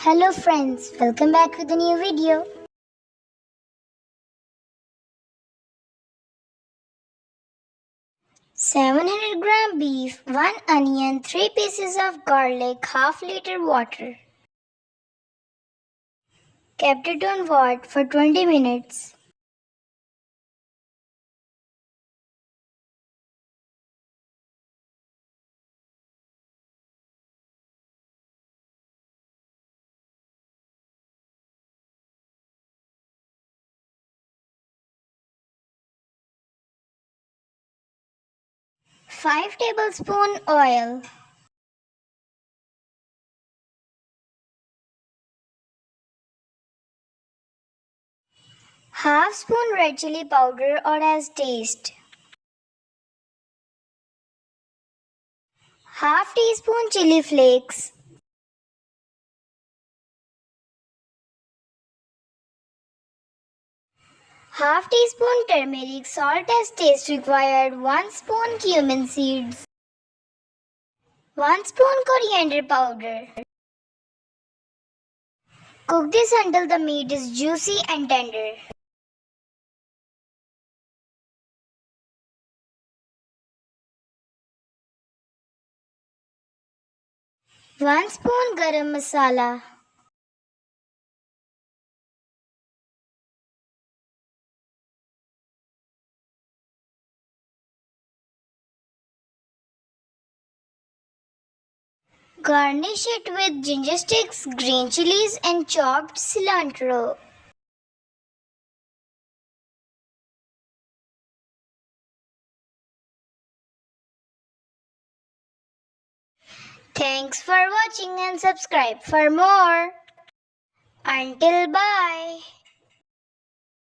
Hello friends, welcome back with a new video. "700 gram beef, 1 onion, 3 pieces of garlic, half liter water." Kept it on hot for 20 minutes. Five tablespoon oil. Half spoon red chili powder or as taste. Half teaspoon chili flakes. Half teaspoon turmeric, salt as taste required, 1 spoon cumin seeds, 1 spoon coriander powder. Cook this until the meat is juicy and tender. One spoon garam masala. Garnish it with ginger sticks, green chilies and chopped cilantro. Thanks for watching and subscribe for more. Until bye.